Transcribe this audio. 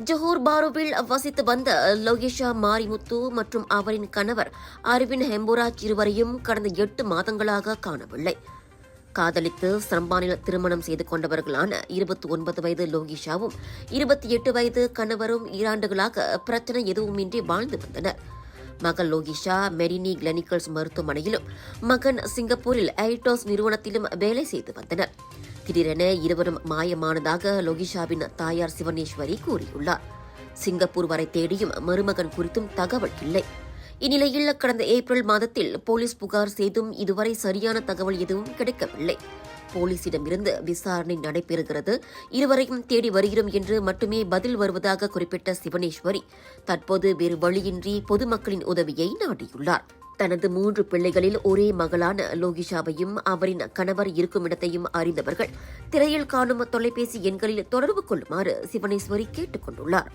Johor பாருவில் வசித்து வந்த லோகேஷா மாரிமுத்து மற்றும் அவரின் கணவர் அரவிந்த் ஹெம்புராஜ் இருவரையும் கடந்த 8 மாதங்களாக காணவில்லை. காதலித்து சம்பானில் திருமணம் செய்து கொண்டவர்களான 29 வயது லோகேஷாவும் 28 வயது கணவரும் 2 ஆண்டுகளாக பிரச்சனை எதுவுமின்றி வாழ்ந்து வந்தனர். மகள் லோகிஷா மெரினி கிளினிக்கல்ஸ் மருத்துவமனையிலும் மகன் சிங்கப்பூரில் ஐடோஸ் நிறுவனத்திலும் வேலை செய்து வந்தனர். திடீரென இருவரும் மாயமானதாக லோகிஷாவின் தாயார் சிவனேஸ்வரி கூறியுள்ளார். சிங்கப்பூர் வரை தேடியும் மருமகன் குறித்தும் தகவல் இல்லை. இந்நிலையில் கடந்த ஏப்ரல் மாதத்தில் போலீஸ் புகார் செய்தும் இதுவரை சரியான தகவல் எதுவும் கிடைக்கவில்லை. போலீசிடமிருந்து விசாரணை நடைபெறுகிறது, இருவரையும் தேடி வருகிறோம் என்று மட்டுமே பதில் வருவதாக குறிப்பிட்ட சிவனேஸ்வரி தற்போது வேறு வழியின்றி பொதுமக்களின் உதவியை நாடியுள்ளார். தனது 3 பிள்ளைகளில் ஒரே மகளான லோகிஷாவையும் அவரின் கணவர் இருக்கும் இடத்தையும் அறிந்தவர்கள் திரையில் காணும் தொலைபேசி எண்களில் தொடர்பு கொள்ளுமாறு சிவனேஸ்வரி கேட்டுக் கொண்டுள்ளார்.